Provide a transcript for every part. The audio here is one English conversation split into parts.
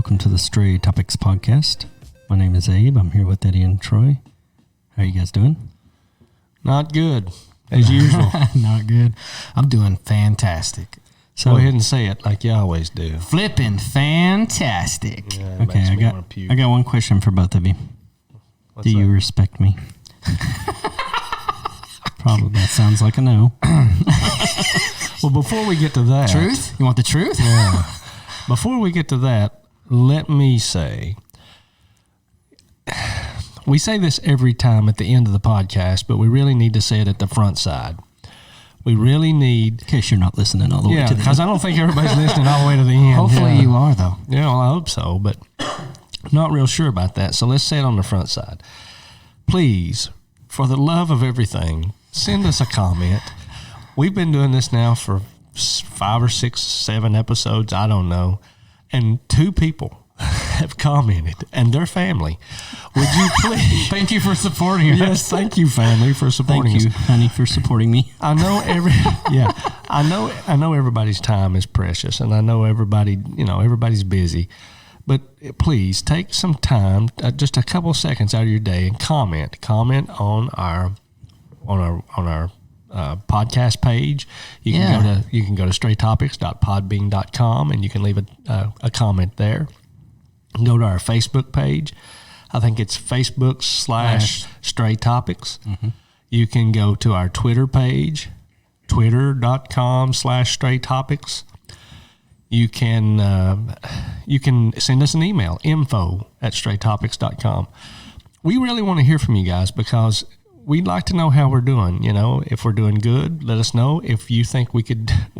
welcome to the Stray Topics podcast. My name is Abe. I'm here with Eddie and Troy. How are you guys doing? Not good, as usual. Not good. I'm doing fantastic. So Go ahead and say it like you always do. Flipping fantastic. Yeah, it okay, makes I me got wanna puke. one question for both of you. What's Do you that? respect me? Probably that sounds like a no. Well, before we get to that, Truth? You want the truth? Yeah. Before we get to that, let me say, we say this every time at the end of the podcast, but we really need to say it at the front side. We really need, In case you're not listening all the way yeah, to the because I don't think everybody's listening all the way to the end. Hopefully yeah. you are, though. Yeah, well, I hope so, but not real sure about that. So let's say it on the front side. Please, for the love of everything, send us a comment. We've been doing this now for 5 or 6, 7 episodes, I don't know, and 2 people have commented, and their family. Would you please? Thank you for supporting us. Yes, thank you, family, for supporting Thank you, us. honey, for supporting me. I know I know everybody's time is precious, and I know everybody's busy. But please take some time, just a couple seconds out of your day, and comment on our podcast page. You can go to straytopics.podbean.com and you can leave a comment there. Go to our Facebook page. I think it's Facebook/Stray Topics. Mm-hmm. You can go to our Twitter page, twitter.com/Stray Topics. You can send us an email, info@straytopics.com. We really want to hear from you guys because we'd like to know how we're doing. You know, if we're doing good, let us know. If you think we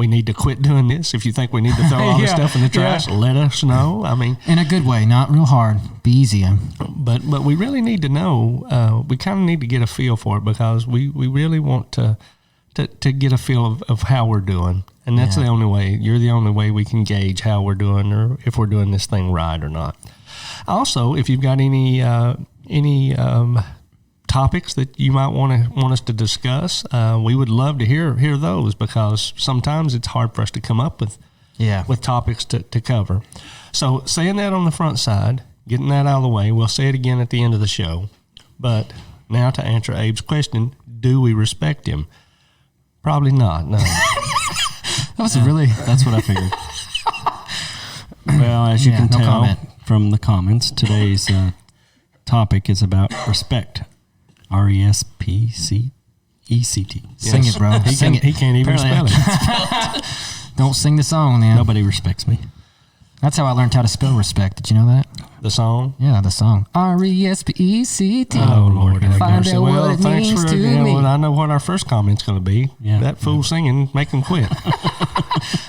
need to quit doing this, if you think we need to throw all this Yeah, stuff in the trash, let us know. I mean, In a good way, not real hard. Be easy. but we really need to know. We kind of need to get a feel for it because we really want to get a feel of how we're doing. And that's Yeah. the only way. You're the only way we can gauge how we're doing or if we're doing this thing right or not. Also, if you've got any topics that you might want us to discuss, we would love to hear those because sometimes it's hard for us to come up with topics to cover. So saying that on the front side, getting that out of the way, we'll say it again at the end of the show. But now to answer Abe's question, do we respect him? Probably not, no. That was really... That's what I figured. Well, as you Yeah, can no tell comment. from the comments, today's topic is about respect. RESPCECT. Sing it, bro. Sing it. He can't even spell Apparently it. Don't sing the song, man. Nobody respects me. That's how I learned how to spell respect. Did you know that? The song? Yeah, the song. RESPECT. Oh, Lord. have Find mercy. out what Well, it thanks means for to me. Well, I know what our first comment's going to be. Yeah. That fool singing, make him quit.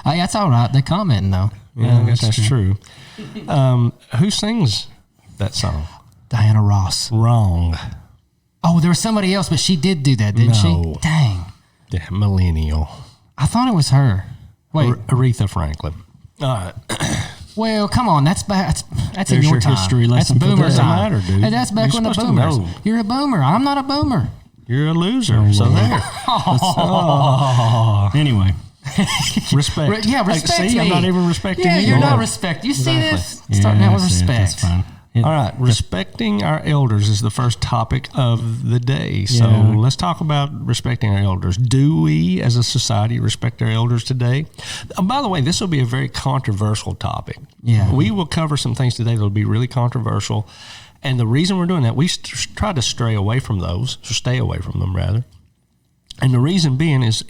Hey, that's all right. They're commenting, though. Yeah, I guess that's true. Who sings that song? Diana Ross. Wrong. Oh, there was somebody else, but she did do that, didn't No. she? Dang. The millennial. I thought it was her. Wait. Aretha Franklin. All right. Well, come on. That's back. That's in There's your your time. history That's lesson for boomer today. time. Doesn't matter, dude. Hey, that's back You're when the supposed to boomers. know. You're a boomer. I'm not a boomer. You're a loser. So there. Anyway, Respect. Yeah, respect See, me. I'm not even respecting Yeah, you. you're not Lord. respect. You see Exactly. this? Starting out with I see it. That's respect. fine. All right, respecting our elders is the first topic of the day. So Yeah. let's talk about respecting our elders. Do we, as a society, respect our elders today? By the way, this will be a very controversial topic. Yeah. We will cover some things today that will be really controversial. And the reason we're doing that, we try to stray away from those, or stay away from them, rather. And the reason being is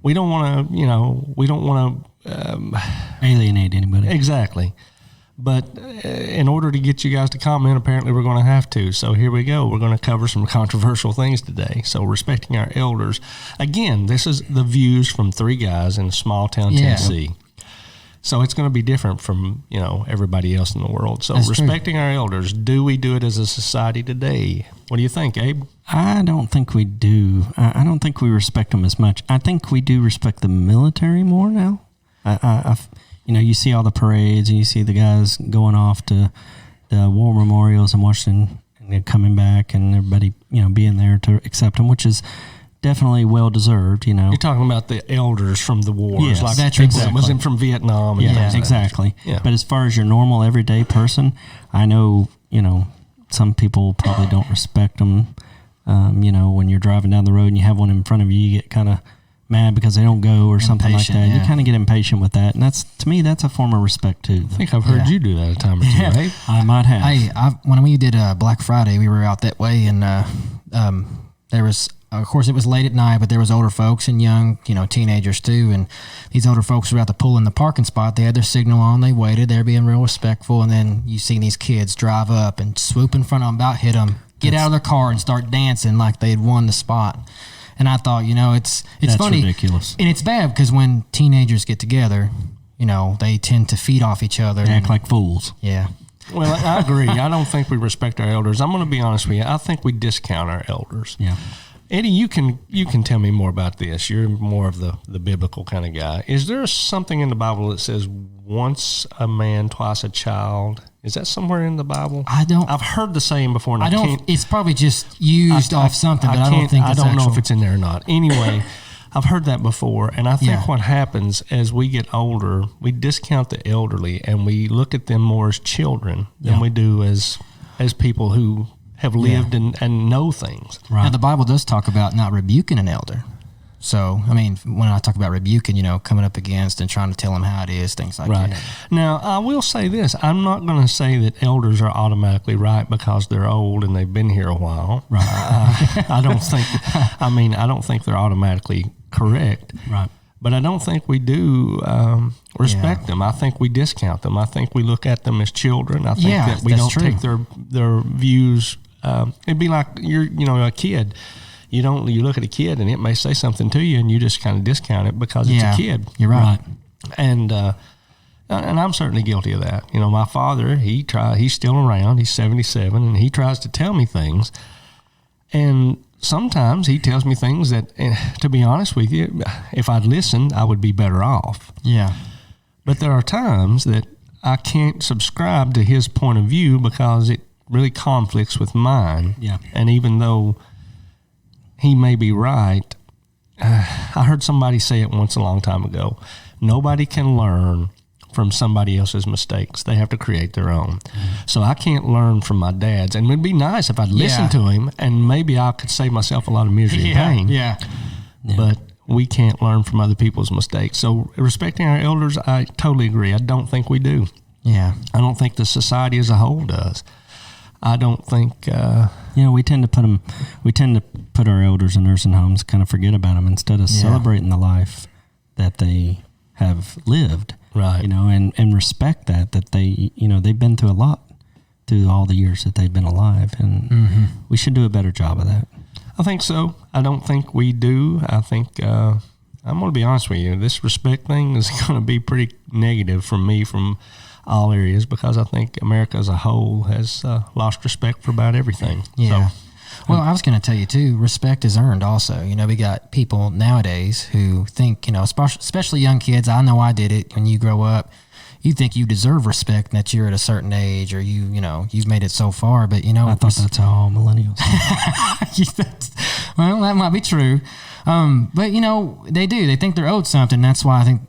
we don't want to, alienate anybody. Exactly. But in order to get you guys to comment, apparently we're going to have to. So here we go. We're going to cover some controversial things today. So respecting our elders. Again, this is the views from 3 guys in a small town, Yeah. Tennessee. So it's going to be different from, everybody else in the world. So That's true. respecting our elders, do we do it as a society today? What do you think, Abe? I don't think we do. I don't think we respect them as much. I think we do respect the military more now. You see all the parades and you see the guys going off to the war memorials in Washington and they're coming back and everybody, being there to accept them, which is definitely well deserved. You know, You're talking about the elders from the wars, Yes, like that's people exactly. that wasn't from Vietnam. And yeah, things like that. exactly. Yeah. But as far as your normal everyday person, I know, you know, some people probably don't respect them. You know, when you're driving down the road and you have one in front of you, you get kind of mad because they don't go or something like Impatient, that. You yeah. kind of get impatient with that, and that's, to me, that's a form of respect too. I think I've heard Yeah. you do that a time or two, right? I might have. Hey, when we did Black Friday, we were out that way, and there was, of course, it was late at night, but there was older folks and young, you know, teenagers too. And these older folks were out to pull in the parking spot. They had their signal on. They waited. They're being real respectful. And then you see these kids drive up and swoop in front of them, about hit them, get out of their car and start dancing like they had won the spot. And I thought, you know, it's That's funny. ridiculous. And it's bad because when teenagers get together, you know, they tend to feed off each other. They and- act like fools. yeah. Well, I agree. I don't think we respect our elders. I'm going to be honest with you. I think we discount our elders. Yeah. Eddie, you can tell me more about this. You're more of the biblical kind of guy. Is there something in the Bible that says once a man, twice a child? Is that somewhere in the Bible? I've heard the saying before, and I don't. can't. It's probably just used off something, but I don't can't- think I it's don't know actual. if it's in there or not. Anyway, I've heard that before, and I think Yeah. what happens as we get older, we discount the elderly, and we look at them more as children than Yeah. we do as people who have lived and know things. Now, the Bible does talk about not rebuking an elder. So, I mean, when I talk about rebuking, you know, coming up against and trying to tell them how it is, things like Right. that. Now, I will say this. I'm not going to say that elders are automatically right because they're old and they've been here a while. Right. I don't think, I don't think they're automatically correct. Right. But I don't think we do respect them. I think we discount them. I think we look at them as children. I think Yeah, that we that's don't true. take their views. It'd be like you're a kid. You look at a kid and it may say something to you and you just kind of discount it because it's a kid. You're right. And I'm certainly guilty of that. You know, my father, he's still around. He's 77 and he tries to tell me things. And sometimes he tells me things that, to be honest with you, if I'd listened, I would be better off. Yeah. But there are times that I can't subscribe to his point of view because it really conflicts with mine. Yeah. And even though he may be right, I heard somebody say it once a long time ago. Nobody can learn from somebody else's mistakes. They have to create their own. So I can't learn from my dad's. And it would be nice if I'd listened to him and maybe I could save myself a lot of misery and pain. Yeah. But we can't learn from other people's mistakes. So respecting our elders, I totally agree. I don't think we do. Yeah. I don't think the society as a whole does. I don't think. You know, we tend to put our elders in nursing homes, kind of forget about them instead of celebrating the life that they have lived. Right. You know, and respect that they, you know, they've been through a lot through all the years that they've been alive, and we should do a better job of that. I think so. I don't think we do. I think I'm going to be honest with you. This respect thing is going to be pretty negative for me from all areas because I think America as a whole has lost respect for about everything. Yeah. So, Well, I was going to tell you too, respect is earned also. You know, we got people nowadays who think, you know, especially young kids. I know I did it when you grow up. You think you deserve respect and that you're at a certain age or you know, you've made it so far. But, you know, I thought that's how all millennials. well, that might be true. But, you know, they do. They think they're owed something. That's why I think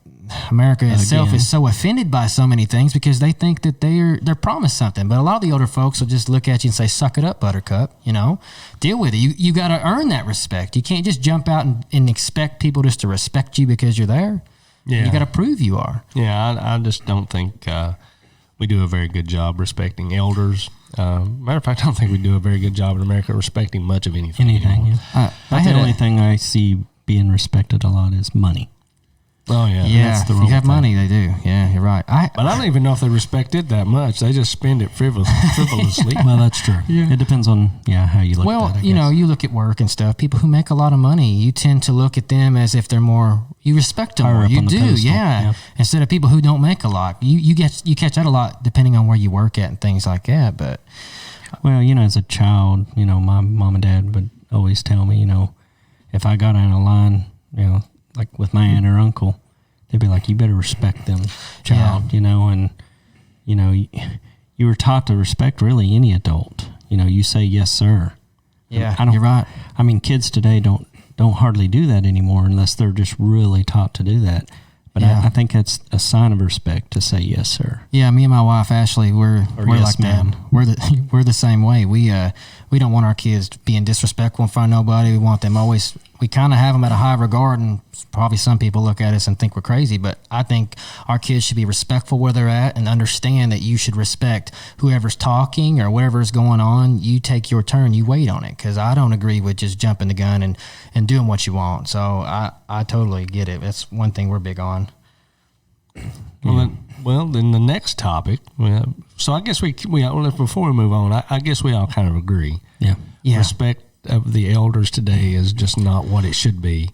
America itself is so offended by so many things because they think that they're promised something. But a lot of the older folks will just look at you and say, suck it up, buttercup, you know, deal with it. You got to earn that respect. You can't just jump out and expect people just to respect you because you're there. Yeah. You got to prove you are. yeah, I just don't think we do a very good job respecting elders. Matter of fact, I don't think we do a very good job in America respecting much of anything. Anything. Yeah. I The had only thing I see being respected a lot is money. Oh, yeah. Yeah, that's the if wrong you have thing. money, they do. Yeah, you're right. But I don't even know if they respect it that much. They just spend it frivolously. Well, that's true. Yeah. It depends on how you look Well, at it. I you know, guess. you look at work and stuff. People who make a lot of money, you tend to look at them as if they're more. You respect them Higher more. up You on the do, pedestal, yeah. yeah. Instead of people who don't make a lot, you catch that a lot depending on where you work at and things like that. But Well, you know, as a child, you know, my mom and dad would always tell me, you know, if I got out of line, you know, like with my aunt or uncle, they'd be like, you better respect them, child, you know, and, you know, you were taught to respect really any adult. You know, you say, yes, sir. yeah, I don't, you're right. I mean, kids today don't don't hardly do that anymore unless they're just really taught to do that. But I think it's a sign of respect to say yes, sir. Yeah, me and my wife Ashley, we're yes, like that. We're the same way. We don't want our kids being disrespectful in front of nobody. We want them always. We kind of have them at a high regard, and probably some people look at us and think we're crazy. But I think our kids should be respectful where they're at and understand that you should respect whoever's talking or whatever's going on. You take your turn. You wait on it, because I don't agree with just jumping the gun and doing what you want. So I totally get it. That's one thing we're big on. Well, then the next topic. So I guess we before we move on, I guess we all kind of agree. Yeah. Respect of the elders today is just not what it should be.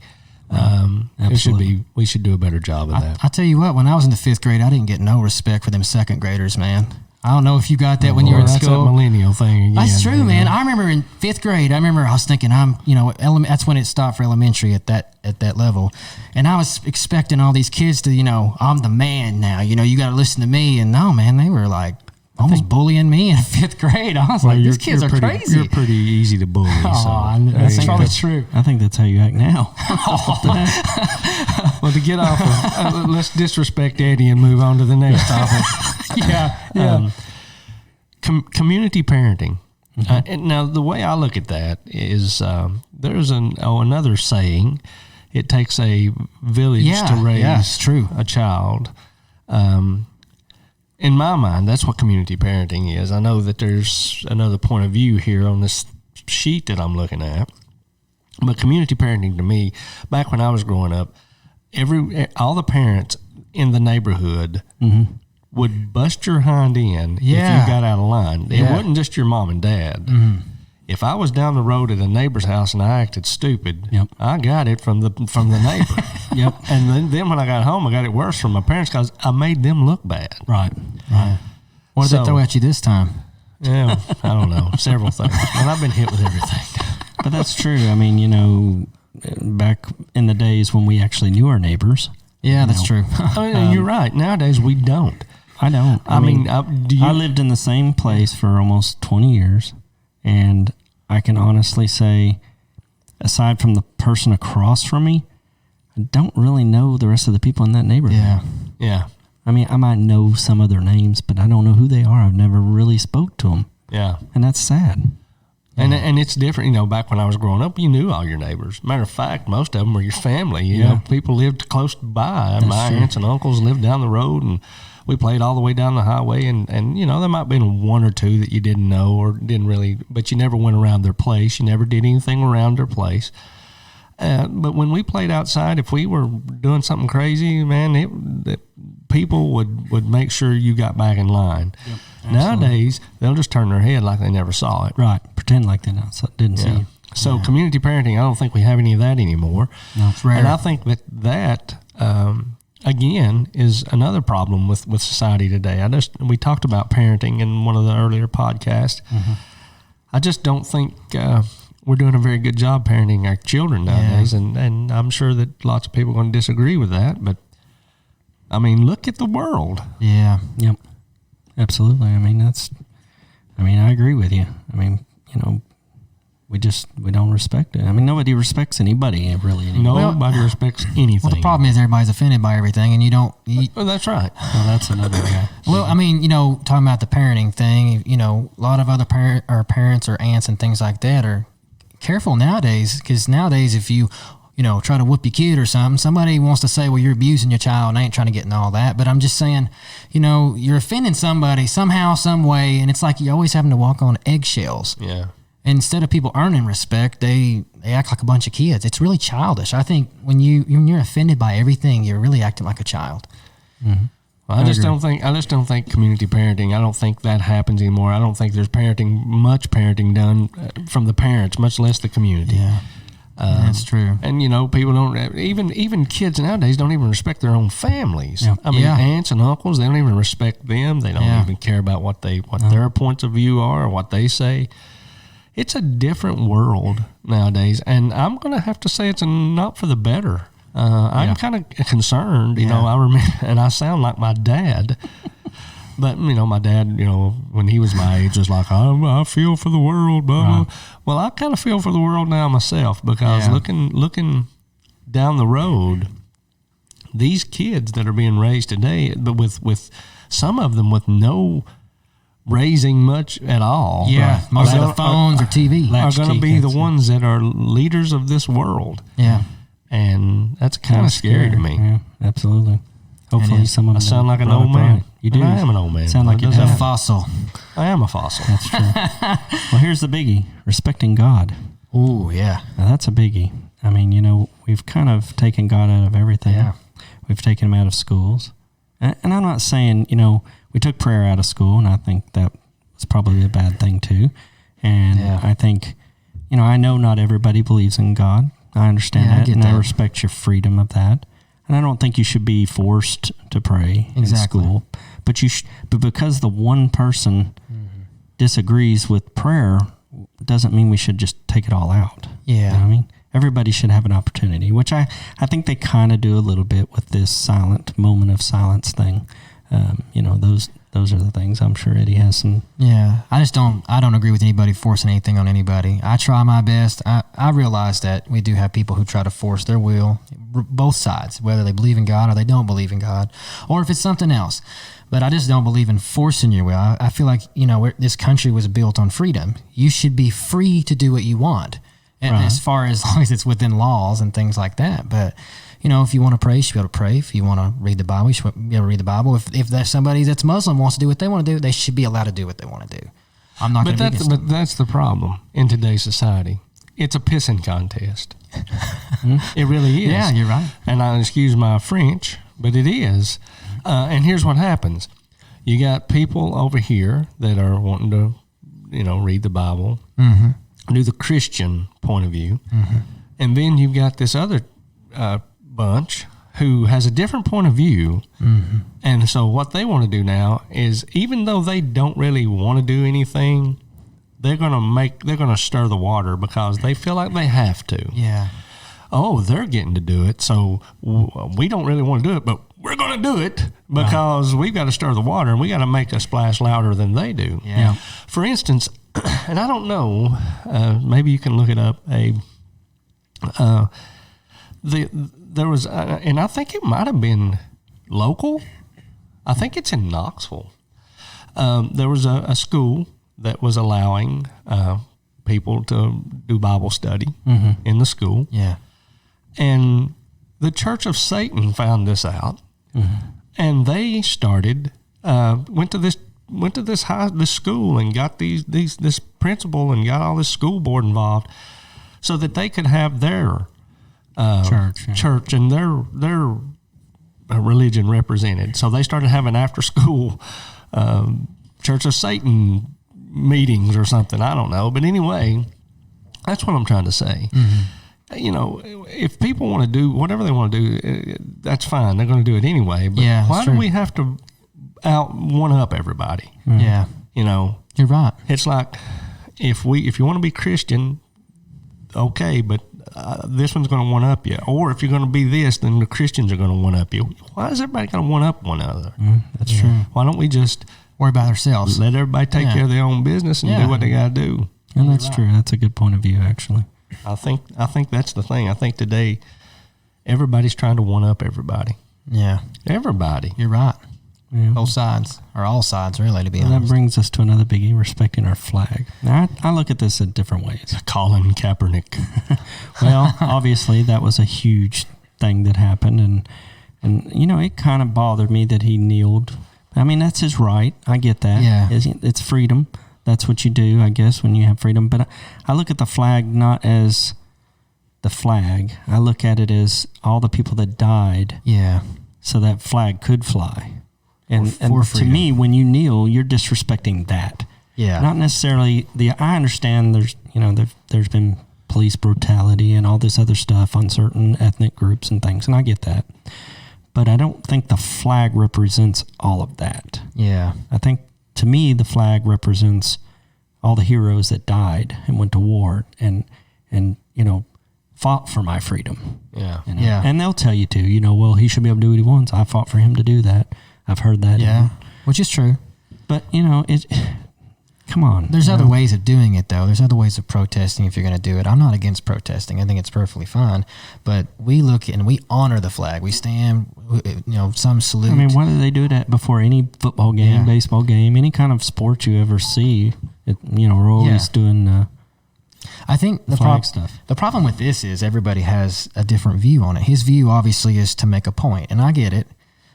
It should be. We should do a better job of that. I tell you what, when I was in the 5th grade, I didn't get no respect for them second graders, man. I don't know if you got that when you were in that's school. That millennial thing again. That's true, man. I remember in 5th grade, I was thinking that's when it stopped for elementary at that level. And I was expecting all these kids to, I'm the man now. You got to listen to me. And no, man, they were like almost bullying me in 5th grade. I was like, these kids are crazy. You're pretty easy to bully. That's probably true. I think that's how you act now. Well, to get off of, let's disrespect Eddie and move on to the next topic. Yeah. Community parenting. And now, the way I look at that is there's another saying, it takes a village to raise a child. In my mind, that's what community parenting is. I know that there's another point of view here on this sheet that I'm looking at. But community parenting to me, back when I was growing up, all the parents in the neighborhood would bust your hind end if you got out of line. It wasn't just your mom and dad. If I was down the road at a neighbor's house and I acted stupid, I got it from the neighbor. And then when I got home, I got it worse from my parents because I made them look bad. Right. What did they throw at you this time? Yeah, I don't know. Several things. And I've been hit with everything. But that's true. I mean, back in the days when we actually knew our neighbors. Yeah, that's true. You're right. Nowadays, we don't. I don't. I mean, I lived in the same place for almost 20 years, and I can honestly say, aside from the person across from me, I don't really know the rest of the people in that neighborhood. Yeah. I mean, I might know some of their names, but I don't know who they are. I've never really spoke to them. Yeah. And that's sad. And it's different, back when I was growing up, you knew all your neighbors. Matter of fact, most of them were your family. You know, people lived close by. My aunts and uncles lived down the road, and we played all the way down the highway. And there might have been one or two that you didn't know or didn't really, but you never went around their place. You never did anything around their place. But when we played outside, if we were doing something crazy, man, people would make sure you got back in line. Yep. Nowadays, they'll just turn their head like they never saw it. Right. Pretend like they didn't see you. So community parenting, I don't think we have any of that anymore. No, it's rare. And I think that again, is another problem with society today. We talked about parenting in one of the earlier podcasts. Mm-hmm. I just don't think we're doing a very good job parenting our children nowadays. And I'm sure that lots of people are going to disagree with that. But, I mean, look at the world. Yeah. Yep. Absolutely. I mean, I agree with you. I mean, we don't respect it. I mean, nobody respects anybody really anymore. Nobody respects anything. Well, the problem is everybody's offended by everything, and you don't. Well, that's right. Well, that's another guy. Well, I mean, talking about the parenting thing, a lot of other parents or aunts and things like that are careful nowadays, because nowadays if you try to whoop your kid or something, somebody wants to say, well, you're abusing your child, and I ain't trying to get into all that. But I'm just saying, you're offending somebody somehow, some way, and it's like you're always having to walk on eggshells. Yeah. Instead of people earning respect, they act like a bunch of kids. It's really childish. I think when you're offended by everything, you're really acting like a child. Mm-hmm. Well, I just don't think community parenting. I don't think that happens anymore. I don't think there's much parenting done from the parents, much less the community. Yeah. That's true. And people don't even kids nowadays don't even respect their own families. Yeah. I mean, aunts and uncles, they don't even respect them. They don't even care about what their points of view are or what they say. It's a different world nowadays, and I'm going to have to say it's not for the better. I'm kind of concerned. I remember, and I sound like my dad. But, my dad, when he was my age, was like, I feel for the world, blah, blah. Well, I kind of feel for the world now myself, because looking down the road, these kids that are being raised today, but with some of them with no raising much at all. Yeah, most of the phones or TV. Are going to be the ones that are leaders of this world. Yeah. And that's kind of scary to me. Yeah, absolutely. Hopefully some of them. I sound like an old man. You do. I am an old man. Sound like you're a fossil. I am a fossil. That's true. Well, here's the biggie: respecting God. Ooh, yeah. Now, that's a biggie. I mean, we've kind of taken God out of everything. Yeah. We've taken him out of schools. And I'm not saying, we took prayer out of school, and I think that was probably a bad thing too. And I think, I know not everybody believes in God. I understand that, and I respect your freedom of that. And I don't think you should be forced to pray in school. But but because the one person disagrees with prayer, doesn't mean we should just take it all out. Yeah. You know what I mean? Everybody should have an opportunity, which I think they kind of do a little bit with this silent moment of silence thing. Those are the things. I'm sure Eddie has some. Yeah, I don't agree with anybody forcing anything on anybody. I try my best. I realize that we do have people who try to force their will, both sides, whether they believe in God or they don't believe in God, or if it's something else. But I just don't believe in forcing your will. I feel like, this country was built on freedom. You should be free to do what you want. And as long as it's within laws and things like that. But, if you want to pray, you should be able to pray. If you want to read the Bible, you should be able to read the Bible. If there's somebody that's Muslim wants to do what they want to do, they should be allowed to do what they want to do. I'm not going to be against But that's the problem in today's society. It's a pissing contest. It really is. Yeah, you're right. And I excuse my French, but it is. And here's what happens. You got people over here that are wanting to, read the Bible, do the Christian point of view. And then you've got this other bunch who has a different point of view. And so what they want to do now is, even though they don't really want to do anything, they're going to stir the water because they feel like they have to. Yeah. Oh, they're getting to do it, so we don't really want to do it, but we're going to do it because we've got to stir the water and we got to make a splash louder than they do. Yeah. For instance, and I don't know, maybe you can look it up, there was, and I think it might have been local. I think it's in Knoxville. There was a school that was allowing people to do Bible study in the school. Yeah. And the Church of Satan found this out, and they started went to this school and got this principal and got all this school board involved, so that they could have their church and their religion represented. So they started having after school Church of Satan meetings or something. I don't know, but anyway, that's what I'm trying to say. If people want to do whatever they want to do, that's fine. They're going to do it anyway. But why do we have to one up everybody? Yeah. You're right. It's like if you want to be Christian, okay, but this one's going to one up you. Or if you're going to be this, then the Christians are going to one up you. Why is everybody going to one up one another? That's true. Why don't we just worry about ourselves? Let everybody take care of their own business and do what they got to do. And that's true. That's a good point of view, actually. I think that's the thing. I think today everybody's trying to one up everybody. Yeah. Everybody. You're right. Yeah. Both sides, or all sides, really, to be honest. That brings us to another biggie, respecting our flag. Now, I look at this in different ways. Colin Kaepernick. Well, obviously, that was a huge thing that happened, and it kind of bothered me that he kneeled. I mean, that's his right. I get that. Yeah. It's freedom. That's what you do, I guess, when you have freedom. But I look at the flag not as the flag. I look at it as all the people that died. Yeah. So that flag could fly. And for to me, when you kneel, you're disrespecting that. Yeah. Not necessarily I understand there's been police brutality and all this other stuff on certain ethnic groups and things, and I get that. But I don't think the flag represents all of that. Yeah. I think, to me, the flag represents all the heroes that died and went to war and fought for my freedom. Yeah. Yeah. And they'll tell you too, well, he should be able to do what he wants. I fought for him to do that. I've heard that. Yeah. which is true. But come on. There's other ways of doing it, though. There's other ways of protesting if you're going to do it. I'm not against protesting. I think it's perfectly fine. But we look and we honor the flag. We stand, some salute. I mean, why do they do that before any football game, baseball game, any kind of sport you ever see? We're always doing I think the problem with this is everybody has a different view on it. His view, obviously, is to make a point, and I get it.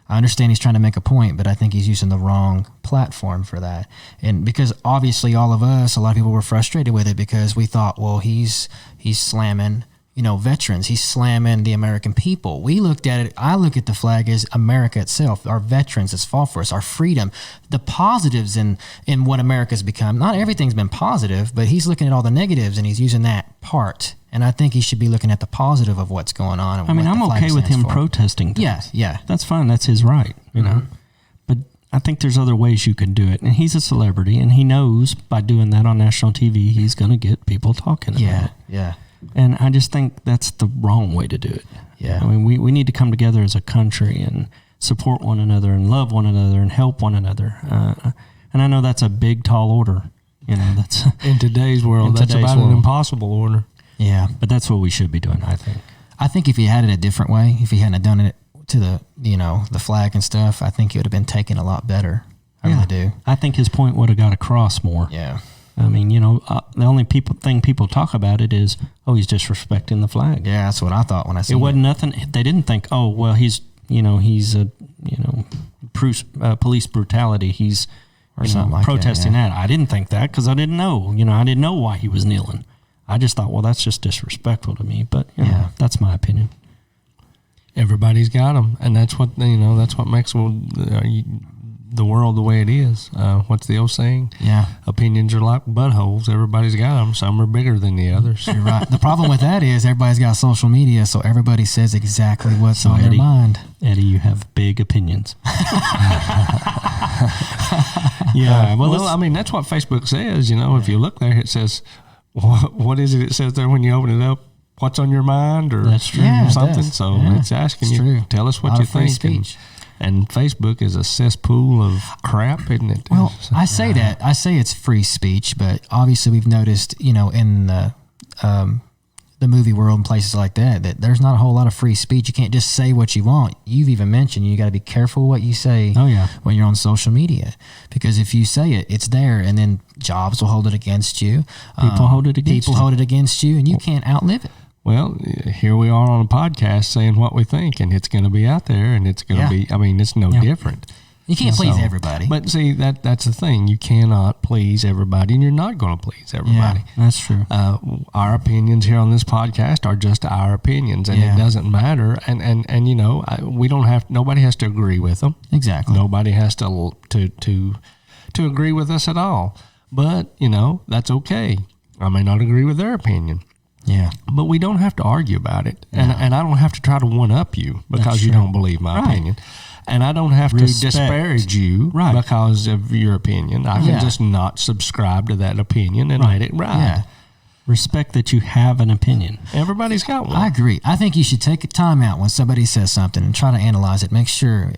I understand he's trying to make a point, but I think he's using the wrong platform for that. And because obviously all of us, a lot of people were frustrated with it because we thought, well, he's slamming, veterans. He's slamming the American people. We looked at it. I look at the flag as America itself, our veterans that's fought for us, our freedom, the positives in what America's become. Not everything's been positive, but he's looking at all the negatives and he's using that part. And I think he should be looking at the positive of what's going on. And I'm okay with him protesting things. Yeah. That's fine. That's his right, But I think there's other ways you can do it. And he's a celebrity, and he knows by doing that on national TV, he's going to get people talking about it. Yeah. And I just think that's the wrong way to do it. Yeah. I mean, we need to come together as a country and support one another and love one another and help one another. And I know that's a big, tall order. That's in today's world, that's about an impossible order. Yeah, but that's what we should be doing, I think. I think if he had it a different way, if he hadn't done it to the, the flag and stuff, I think it would have been taken a lot better. I really do. I think his point would have got across more. Yeah. I mean, the only thing people talk about it is, he's disrespecting the flag. Yeah, that's what I thought when I seen it. It wasn't nothing. They didn't think, he's police brutality. He's something like protesting that. I didn't think that because I didn't know. I didn't know why he was kneeling. I just thought, that's just disrespectful to me. But that's my opinion. Everybody's got them, and that's what that's what makes the world the way it is. What's the old saying? Yeah, opinions are like buttholes. Everybody's got them. Some are bigger than the others. You're right. The problem with that is everybody's got social media, so everybody says exactly what's on their mind. Eddie, you have big opinions. Yeah. Well, I mean, that's what Facebook says. If you look there, it says. What is it says there when you open it up? What's on your mind or that's true. Something? So it's asking you, tell us what you think. And Facebook is a cesspool of crap, isn't it? Well, I say that. I say it's free speech, but obviously we've noticed, in the movie world and places like that there's not a whole lot of free speech. You can't just say what you want. You've even mentioned you got to be careful what you say when you're on social media, because if you say it, it's there, and then jobs will hold it against you. People hold it against you, and you can't outlive it. Well, here we are on a podcast saying what we think, and it's going to be out there, and it's going to be, it's no different. You can't please everybody. But see, that's the thing. You cannot please everybody, and you're not going to please everybody. Yeah, that's true. Our opinions here on this podcast are just our opinions, and it doesn't matter. And we don't have, nobody has to agree with them. Exactly. Nobody has to agree with us at all. But, that's okay. I may not agree with their opinion. Yeah. But we don't have to argue about it. And I don't have to try to one-up you because you don't believe my opinion. And I don't have to disparage you because of your opinion. I can just not subscribe to that opinion and let it ride. Yeah. Respect that you have an opinion. Everybody's got one. I agree. I think you should take a time out when somebody says something and try to analyze it. Make sure,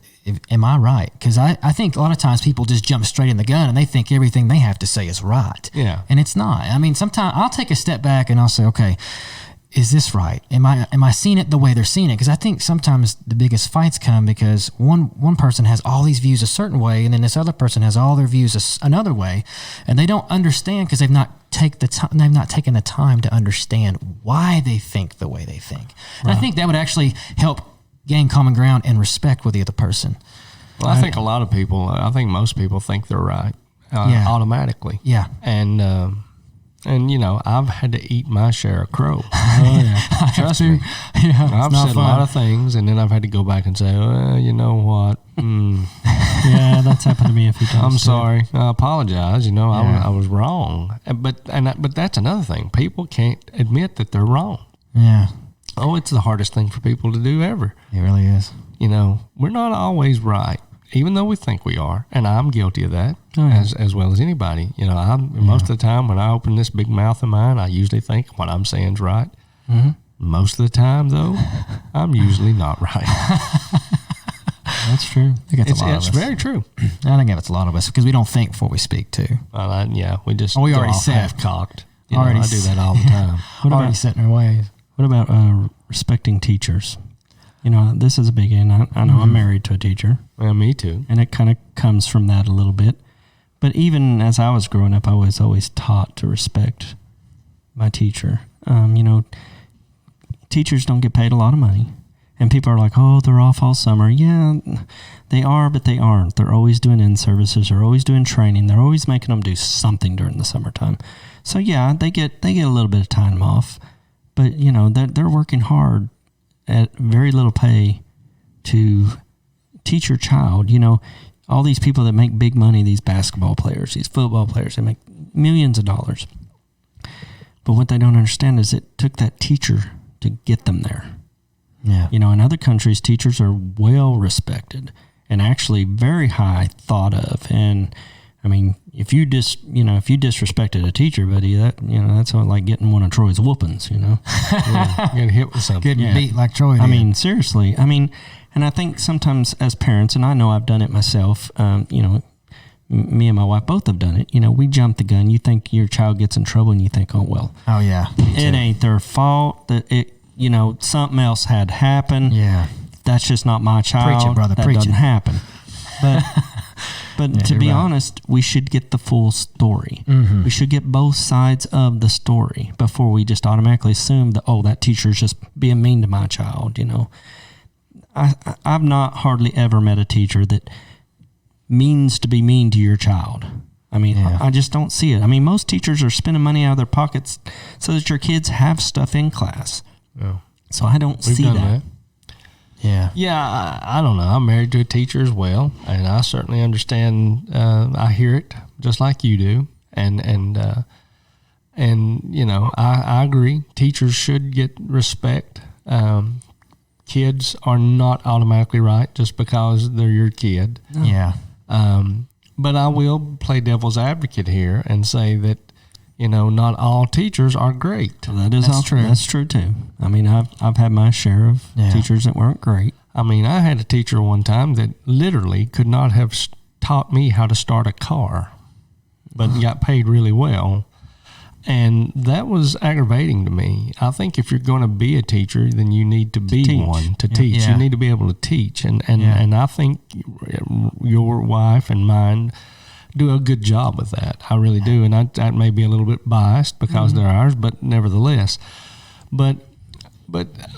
am I right? Because I think a lot of times people just jump straight in the gun and they think everything they have to say is right. Yeah. And it's not. I mean, sometimes I'll take a step back and I'll say, okay, is this right? Am I seeing it the way they're seeing it? Because I think sometimes the biggest fights come because one person has all these views a certain way, and then this other person has all their views another way, and they don't understand because they've not taken the time to understand why they think the way they think. And I think that would actually help gain common ground and respect with the other person. Well, I think most people think they're right automatically. Yeah. And I've had to eat my share of crow. Oh, yeah. Trust me. Yeah, I've said a lot of things, and then I've had to go back and say, well, you know what? Yeah, that's happened to me a few times. I'm sorry. I apologize. I was wrong. But that's another thing. People can't admit that they're wrong. Yeah. Oh, it's the hardest thing for people to do ever. It really is. We're not always right, even though we think we are, and I'm guilty of that as well as anybody. Most of the time when I open this big mouth of mine, I usually think what I'm saying is right. Mm-hmm. Most of the time, though, I'm usually not right. That's true. I think it's a lot of us. It's very true. I think it's a lot of us because we don't think before we speak too. We just we already go said half cocked. I do that all the time. Already set in our ways. What about respecting teachers? This is a big one. I know I'm married to a teacher. Well, me too. And it kind of comes from that a little bit. But even as I was growing up, I was always taught to respect my teacher. Teachers don't get paid a lot of money. And people are like, oh, they're off all summer. Yeah, they are, but they aren't. They're always doing in-services. They're always doing training. They're always making them do something during the summertime. So, yeah, they get a little bit of time off. But, they're working hard at very little pay to teach your child. All these people that make big money, these basketball players, these football players, they make millions of dollars. But what they don't understand is it took that teacher to get them there. Yeah. In other countries, teachers are well respected and actually very high thought of. And I mean, if you disrespected a teacher, buddy, that's like getting one of Troy's whoopings. Yeah, getting hit with something, getting beat like Troy did. I mean, seriously. I mean, and I think sometimes as parents, and I know I've done it myself. Me and my wife both have done it. We jump the gun. You think your child gets in trouble, and you think, oh well. Oh yeah. It ain't their fault. That something else had happened. Yeah. That's just not my child. Preach it, brother. That Preach doesn't it. happen. But Yeah, to be right. honest, we should get the full story. Mm-hmm. We should get both sides of the story before we just automatically assume that, oh, that teacher's just being mean to my child. I've not hardly ever met a teacher that means to be mean to your child. I mean, Yeah. I just don't see it. I mean, most teachers are spending money out of their pockets so that your kids have stuff in class. Yeah. So I don't We've see done that. Yeah. Yeah, I don't know. I'm married to a teacher as well, and I certainly understand. I hear it just like you do, and I agree. Teachers should get respect. Kids are not automatically right just because they're your kid. No. Yeah. But I will play devil's advocate here and say that not all teachers are great. That's true. That's true too. I mean, I've had my share of teachers that weren't great. I mean, I had a teacher one time that literally could not have taught me how to start a car, but got paid really well. And that was aggravating to me. I think if you're going to be a teacher, then you need to be one to teach. Yeah. You need to be able to teach. And I think your wife and mine do a good job with that. I really do. And that may be a little bit biased because they're ours, but nevertheless. But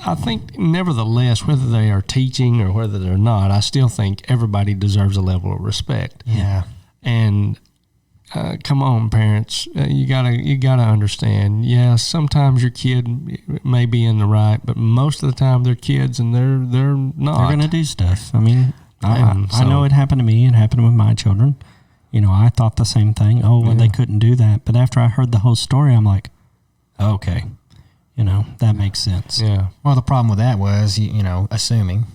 I think nevertheless, whether they are teaching or whether they're not, I still think everybody deserves a level of respect. Yeah. And come on, parents, you gotta understand. Yeah, sometimes your kid may be in the right, but most of the time they're kids and they're not. They're gonna do stuff. I mean, I So- know it happened to me. It happened with my children. I thought the same thing. Oh, well, they couldn't do that. But after I heard the whole story, I'm like, okay, that makes sense. Yeah. Well, the problem with that was, assuming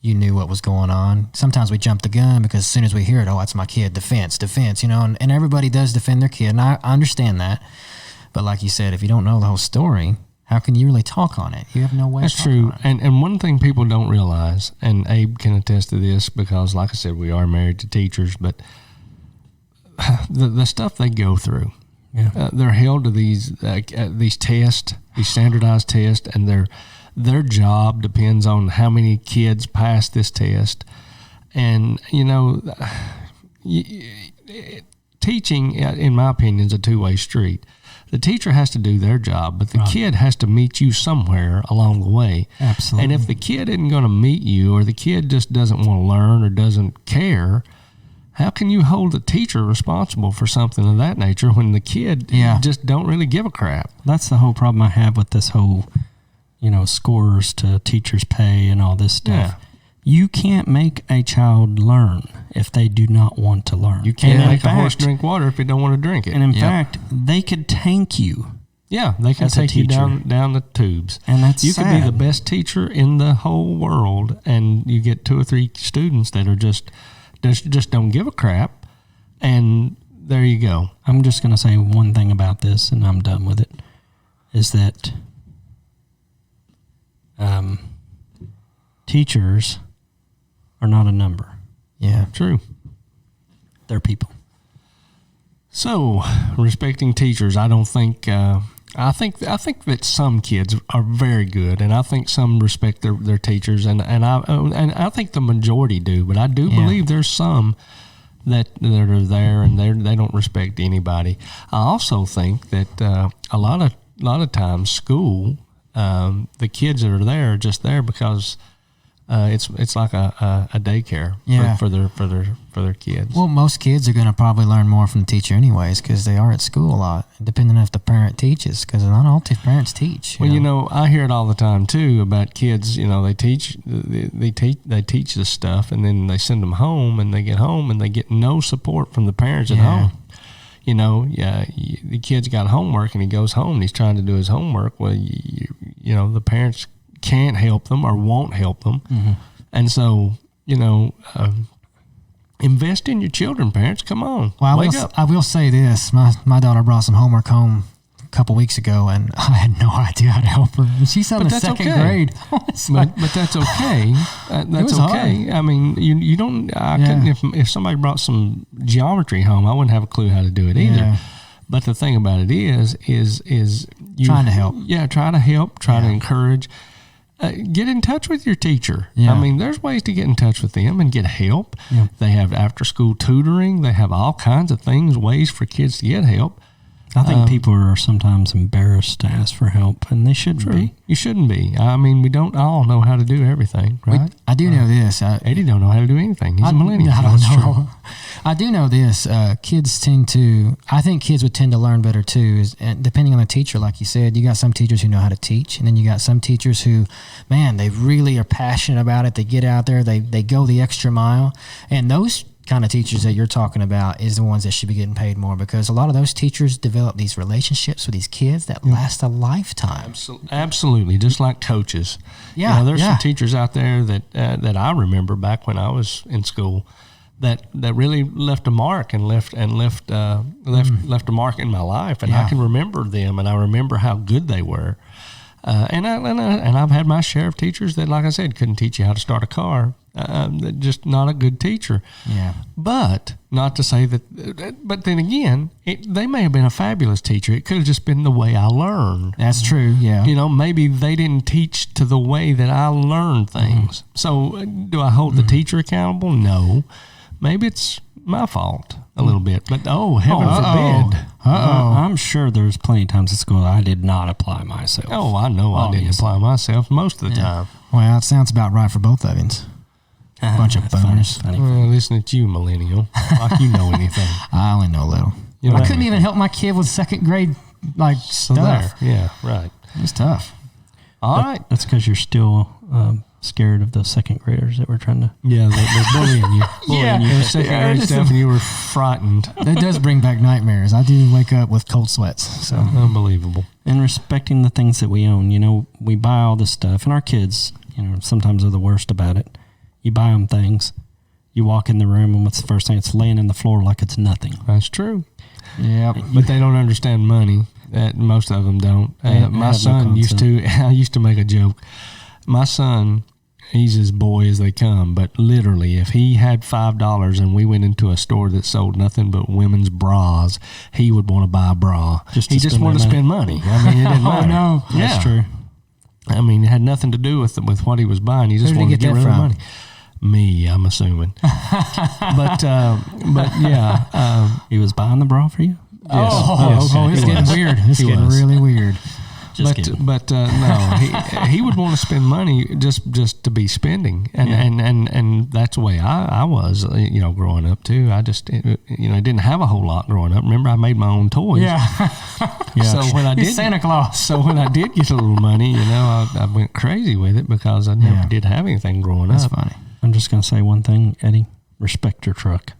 you knew what was going on. Sometimes we jump the gun because as soon as we hear it, oh, that's my kid, defense, and everybody does defend their kid, and I understand that. But like you said, if you don't know the whole story, how can you really talk on it? You have no way That's of talking true. on it. And one thing people don't realize, and Abe can attest to this because, like I said, we are married to teachers, but the stuff they go through, they're held to these tests, these standardized tests, and their job depends on how many kids pass this test. And, teaching, in my opinion, is a two-way street. The teacher has to do their job, but the kid has to meet you somewhere along the way. Absolutely. And if the kid isn't going to meet you, or the kid just doesn't want to learn or doesn't care, how can you hold the teacher responsible for something of that nature when the kid just don't really give a crap? That's the whole problem I have with this whole, scores to teachers' pay and all this stuff. Yeah. You can't make a child learn if they do not want to learn. You can't And in make a horse fact- drink water if it don't want to drink it. And in Yep. fact, they could tank you. Yeah, they can As a take you teacher. down the tubes. And that's You could be sad. the best teacher in the whole world, and you get 2 or 3 students that are just don't give a crap, and there you go. I'm just going to say one thing about this, and I'm done with it, is that teachers are not a number. Yeah. True. They're people. So, respecting teachers, I don't think. I think that some kids are very good, and I think some respect their teachers, and I think the majority do. But I do believe there's some that are there and they don't respect anybody. I also think that a lot of times school, the kids that are there are just there because it's like a daycare for their kids. Well, most kids are going to probably learn more from the teacher anyways because they are at school a lot, depending on if the parent teaches, because not all parents teach. Well, I hear it all the time too about kids. They teach this stuff, and then they send them home, and they get home, and they get no support from the parents at home. The kid's got homework, and he goes home, and he's trying to do his homework. Well, the parents can't help them or won't help them. Mm-hmm. And so, invest in your children, parents. Come on. Well, wake up. I will say this. My daughter brought some homework home a couple weeks ago, and I had no idea how to help her. And she's in the second grade. But that's okay. That's okay. Hard. I mean, you don't. I couldn't if somebody brought some geometry home, I wouldn't have a clue how to do it either. Yeah. But the thing about it is you trying to help. Yeah, try to help. Try to encourage. Get in touch with your teacher. Yeah. I mean, there's ways to get in touch with them and get help. Yeah. They have after-school tutoring. They have all kinds of things, ways for kids to get help. I think people are sometimes embarrassed to ask for help, and they shouldn't be. You shouldn't be. I mean, we don't all know how to do everything, right? I do know this. Eddie don't know how to do anything. He's a millennial. I don't know. I do know this. Kids tend to. I think kids would tend to learn better too. And depending on the teacher, like you said, you got some teachers who know how to teach, and then you got some teachers who, man, they really are passionate about it. They get out there. They go the extra mile, and those kind of teachers that you're talking about is the ones that should be getting paid more, because a lot of those teachers develop these relationships with these kids that last a lifetime. Absolutely, just like coaches. Yeah, there's some teachers out there that I remember back when I was in school that really left a mark and left a mark in my life, and I can remember them, and I remember how good they were. And I've had my share of teachers that, like I said, couldn't teach you how to start a car. Just not a good teacher. Yeah. But not to say that. But then again, they may have been a fabulous teacher. It could have just been the way I learned. That's true. Yeah. Maybe they didn't teach to the way that I learned things. So do I hold the teacher accountable? No. Maybe it's my fault a little bit. But heaven forbid. I'm sure there's plenty of times at school I did not apply myself. Oh, I know I didn't apply myself most of the time. Well, it sounds about right for both of you. Bunch of boners. Well, listen to you, millennial. Like you know anything. I only know a little. I couldn't even help my kid with second grade stuff. Yeah, right. It was tough. All right. That's because you're still scared of those second graders that were trying to. Yeah, they're bullying you. Yeah. Second grade stuff, and you were frightened. That does bring back nightmares. I do wake up with cold sweats. So unbelievable. And respecting the things that we own. We buy all this stuff, and our kids, sometimes are the worst about it. You buy them things. You walk in the room, and what's the first thing? It's laying in the floor like it's nothing. That's true. Yeah, but they don't understand money. Most of them don't. My son used to. I used to make a joke. My son, he's as boy as they come. But literally, if he had $5 and we went into a store that sold nothing but women's bras, he would want to buy a bra. He just wanted to spend money. I mean, it didn't matter. No, that's true. I mean, it had nothing to do with what he was buying. He just wanted to get rid of the money. Me, I'm assuming. but yeah. He was buying the bra for you? Yes. It's getting weird. It's getting really weird. But no, he would want to spend money just to be spending, and that's the way I was, growing up too. I just, didn't have a whole lot growing up. Remember, I made my own toys. Yeah. So when I did Santa Claus. So when I did get a little money, I went crazy with it because I never did have anything growing up. That's funny. I'm just gonna say one thing, Eddie. Respect your truck.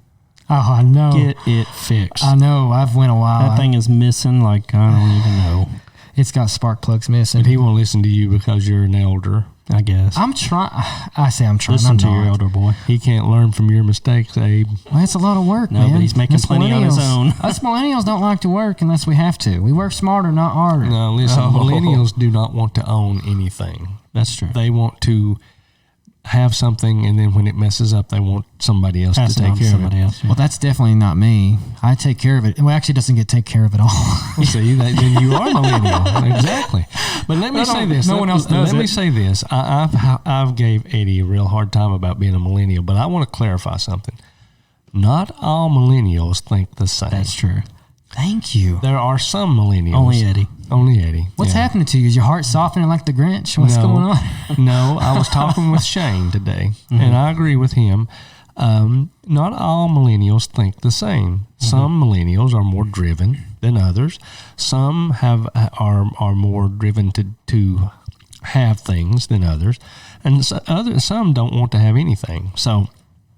Oh, I know. Get it fixed. I know. I've went a while. That thing is missing. Like I don't even know. It's got spark plugs missing. But he won't listen to you because you're an elder, I guess. I'm trying. I say I'm trying. Listen to your elder boy. He can't learn from your mistakes, Abe. Well, it's a lot of work, no, man. But he's making plenty on his own. Us millennials don't like to work unless we have to. We work smarter, not harder. No, listen, millennials do not want to own anything. That's true. They want to have something, and then when it messes up, they want somebody else to take care of it. Else, yeah. Well, that's definitely not me. I take care of it. Well, actually, it doesn't get take care of it all. See, then you are millennial. Exactly. But let me say this. No one else does Let me it. say this. I've gave Eddie a real hard time about being a millennial, but I want to clarify something. Not all millennials think the same. That's true. Thank you. There are some millennials. Only Eddie. Only Eddie. What's yeah. happening to you? Is your heart softening like the Grinch? What's going on? No, I was talking with Shane today, and I agree with him. Not all millennials think the same. Some millennials are more driven than others. Some are more driven to have things than others, and some don't want to have anything. So,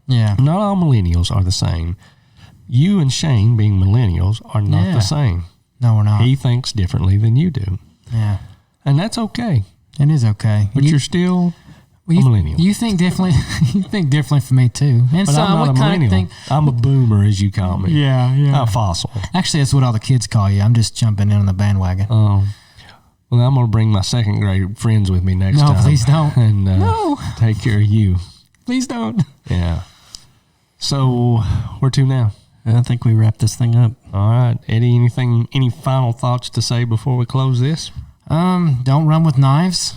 Yeah. not all millennials are the same. You and Shane, being millennials, are not the same. No, we're not. He thinks differently than you do, Yeah. and that's okay. It is okay. But you're still a millennial. You think differently. You think differently from me too. And But so I'm not a millennial. I'm a boomer, as you call me. Yeah. A fossil. Actually, that's what all the kids call you. I'm just jumping in on the bandwagon. Well, I'm going to bring my second grade friends with me next time. No, please don't. And No. take care of you. Please don't. Yeah. So, where to now? I think we wrap this thing up. All right. Eddie, any final thoughts to say before we close this? Don't run with knives.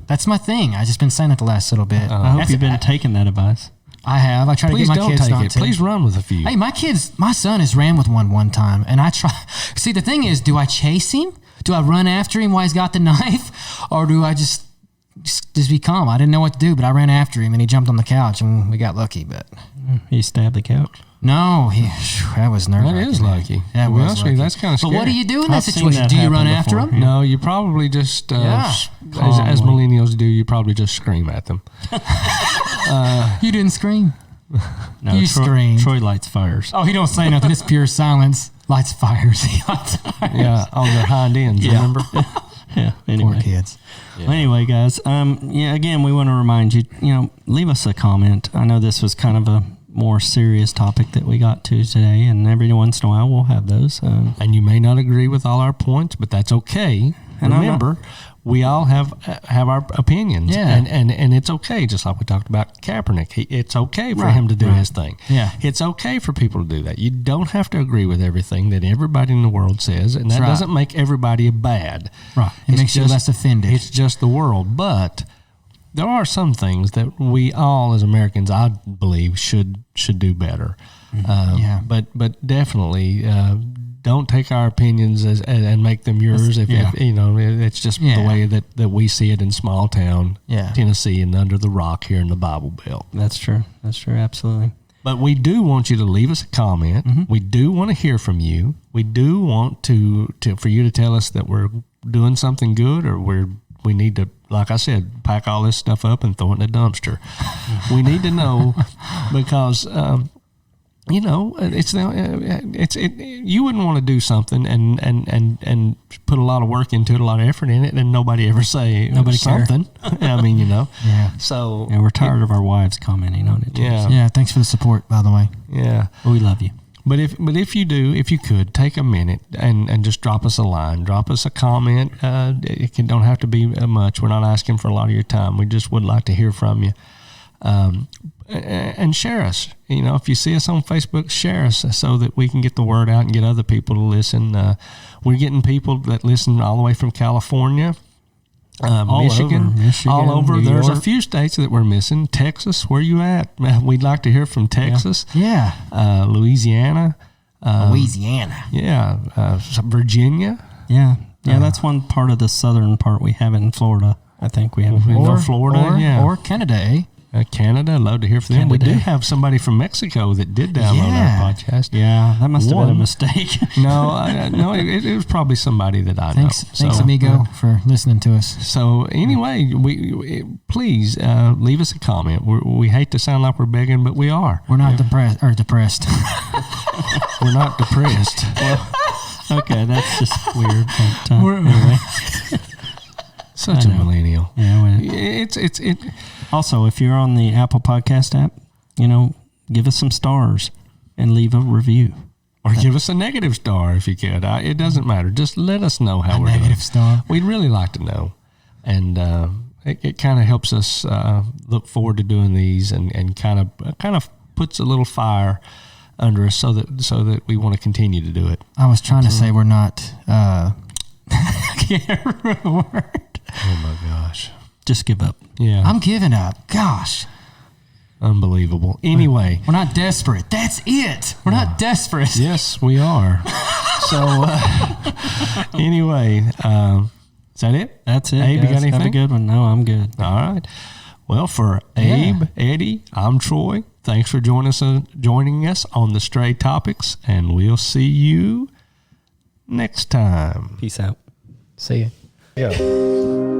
That's my thing. I've just been saying that the last little bit. I hope you've been taking that advice. I have. I try to Please get my don't kids take not it. to. Please run with a few. Hey, my son has ran with one time, and I try. See, the thing is, do I chase him? Do I run after him while he's got the knife, or do I just be calm? I didn't know what to do, but I ran after him, and he jumped on the couch, and we got lucky. But He stabbed the couch. no, that was nerve. That is lucky. That To be was honest with you, lucky. that's kind of But scary. what do you do in that I've seen situation? that Do you run happen after before, him? yeah. No, you probably just, Yeah. as millennials do, you probably just scream at them. You didn't scream. No, You screamed. Troy lights fires. Oh, he don't say nothing. It's pure silence. Lights fires. He lights fires. Yeah, on their hind ends, remember? Yeah. Poor Anyway. kids. Well, anyway, guys. Again, we want to remind you. Leave us a comment. I know this was kind of a more serious topic that we got to today, and every once in a while we'll have those. And you may not agree with all our points, but that's okay. And remember, we all have our opinions, Yeah. and it's okay. Just like we talked about Kaepernick, it's okay for Right, him to do right. his thing. Yeah. It's okay for people to do that. You don't have to agree with everything that everybody in the world says, and that That's right. doesn't make everybody bad. Right. It It's makes you just- less offended. It's just the world, but there are some things that we all, as Americans, I believe, should do better. Yeah. But definitely don't take our opinions and make them yours. If it's just Yeah. the way that we see it in small town Yeah. Tennessee and under the rock here in the Bible Belt. That's true. That's true. Absolutely. But we do want you to leave us a comment. We do want to hear from you. We do want for you to tell us that we're doing something good, or we need to, like I said, pack all this stuff up and throw it in a dumpster. We need to know because you wouldn't want to do something and put a lot of work into it, a lot of effort in it, and nobody ever say Nobody care. something. I mean, Yeah. So Yeah, we're tired of our wives commenting on it. Too. Yeah. Yeah. Thanks for the support, by the way. yeah. We love you. But if you could take a minute and just drop us a line, drop us a comment. Don't have to be much. We're not asking for a lot of your time. We just would like to hear from you. And share us. If you see us on Facebook, share us so that we can get the word out and get other people to listen. We're getting people that listen all the way from California, Michigan, all over. New There's a York. few states that we're missing. Texas, where you at? We'd like to hear from Texas, Yeah. Louisiana, Louisiana. Virginia. Yeah. Yeah, that's one part of the southern part. We have it in Florida. I think we have. Florida, or Canada, eh? Canada. I'd love to hear from them. We do Canada. have somebody from Mexico that did download Yeah. our podcast. Yeah, that must have been a One. mistake. No, it was probably somebody that I Thanks, know. thanks, amigo, for listening to us. So anyway, we please leave us a comment. We hate to sound like we're begging, but we are. We're not depressed. We're not depressed. Okay, that's just weird. But, We're- anyway. Such a millennial. Yeah. It's Also, if you're on the Apple Podcast app, give us some stars and leave a review. or give us a negative star if you could. It doesn't matter. Just let us know how we're doing. Negative star. We'd really like to know. And it kind of helps us look forward to doing these, and kind of puts a little fire under us so that we want to continue to do it. I was trying to say we're not. I can't remember the word. Oh my gosh! Just give up. Yeah, I'm giving up. Gosh. Unbelievable. Anyway, we're not desperate. That's it. We're not desperate. Yes, we are. So anyway, is that it? That's it. Abe, you got anything? Have a good one. No, I'm good. All right. Well, for Abe, Eddie, I'm Troy. Thanks for joining us on the Stray Topics, and we'll see you next time. Peace out. See you. Yeah.